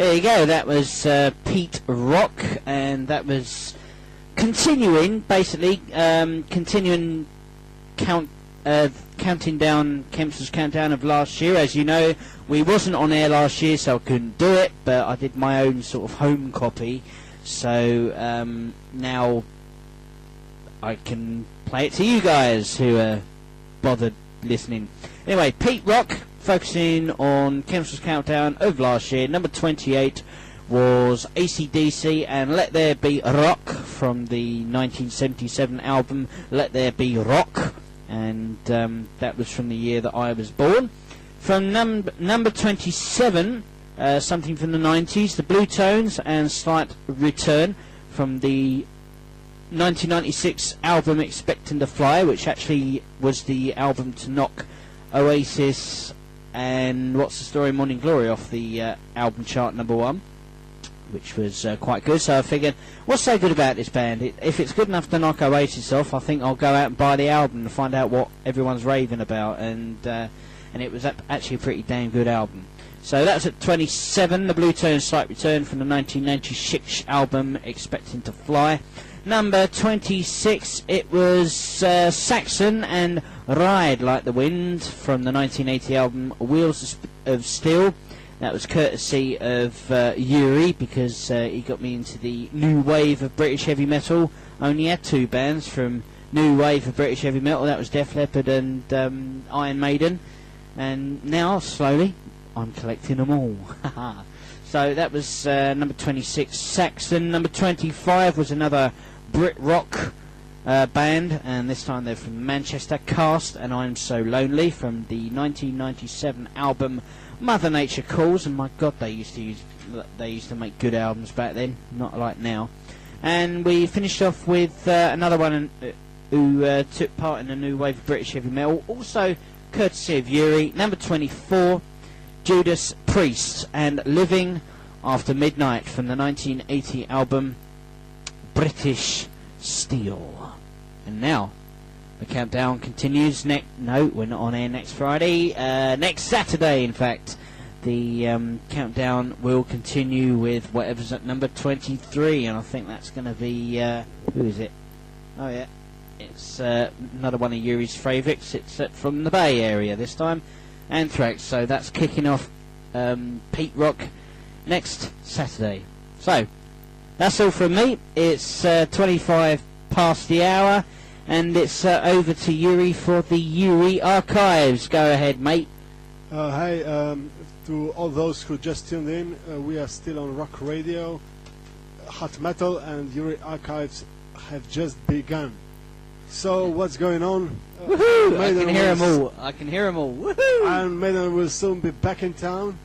There you go. That was Pete Rock, and that was continuing, basically, counting down Kempster's countdown of last year. As you know, we wasn't on air last year, so I couldn't do it, but I did my own sort of home copy. So now I can play it to you guys who are bothered listening. Anyway, Pete Rock, focusing on Kempster's countdown of last year. Number 28 was AC/DC and Let There Be Rock from the 1977 album Let There Be Rock, and that was from the year that I was born. From number 27, something from the 90s, the Blue Tones and Slight Return from the 1996 album Expecting to Fly, which actually was the album to knock Oasis and What's the Story Morning Glory off the album chart number 1, which was quite good. So I figured, what's so good about this band? If it's good enough to knock Oasis off, I think I'll go out and buy the album and find out what everyone's raving about, and it was actually a pretty damn good album. So that's at 27, the Blue Tones Slight Return from the 1996 album Expecting to Fly. Number 26, it was Saxon and Ride Like the Wind from the 1980 album Wheels of Steel. That was courtesy of Jurij, because he got me into the new wave of British heavy metal. I only had 2 bands from new wave of British heavy metal. That was Def Leppard and Iron Maiden. And now, slowly, I'm collecting them all. So that was number 26, Saxon. Number 25 was another Brit rock band, and this time they're from Manchester, Cast and I'm So Lonely from the 1997 album Mother Nature Calls. And my God, they used to make good albums back then, not like now. And we finished off with another one who took part in the new wave of British heavy metal, also courtesy of Jurij. Number 24, Judas Priest and Living After Midnight from the 1980 album British Steel. And now the countdown continues. No, we're not on air next Friday. Next Saturday, in fact, the countdown will continue with whatever's at number 23, and I think that's going to be who is it? Oh yeah, it's another one of Yuri's favourites. It's from the Bay Area this time, Anthrax. So that's kicking off Pete Rock next Saturday. So that's all from me. It's 25 past the hour, and it's over to Jurij for the Jurij Archives. Go ahead, mate. Hi, to all those who just tuned in, we are still on Rock Radio, Hot Metal, and Jurij Archives have just begun. So what's going on? Woohoo! I can hear them all. I can hear them all. Woohoo! Iron Maiden will soon be back in town.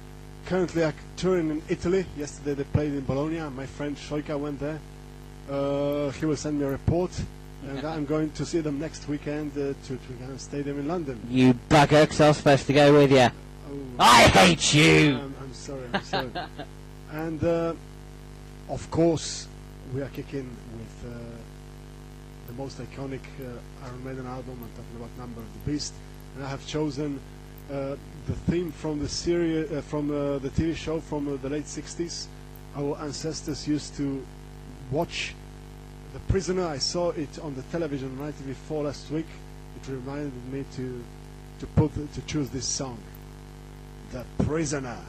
Currently touring in Italy. Yesterday they played in Bologna. My friend Shoika went there. He will send me a report, and I'm going to see them next weekend to Twickenham Stadium in London. You bugger, because I was supposed to go with you. Oh, I hate you! I'm sorry. And of course, we are kicking with the most iconic Iron Maiden album. I'm talking about Number of the Beast, and I have chosen the theme from the series, from the TV show from the late 60s. Our ancestors used to watch The Prisoner. I saw it on the television on ITV4 last week. It reminded me to choose this song, The Prisoner.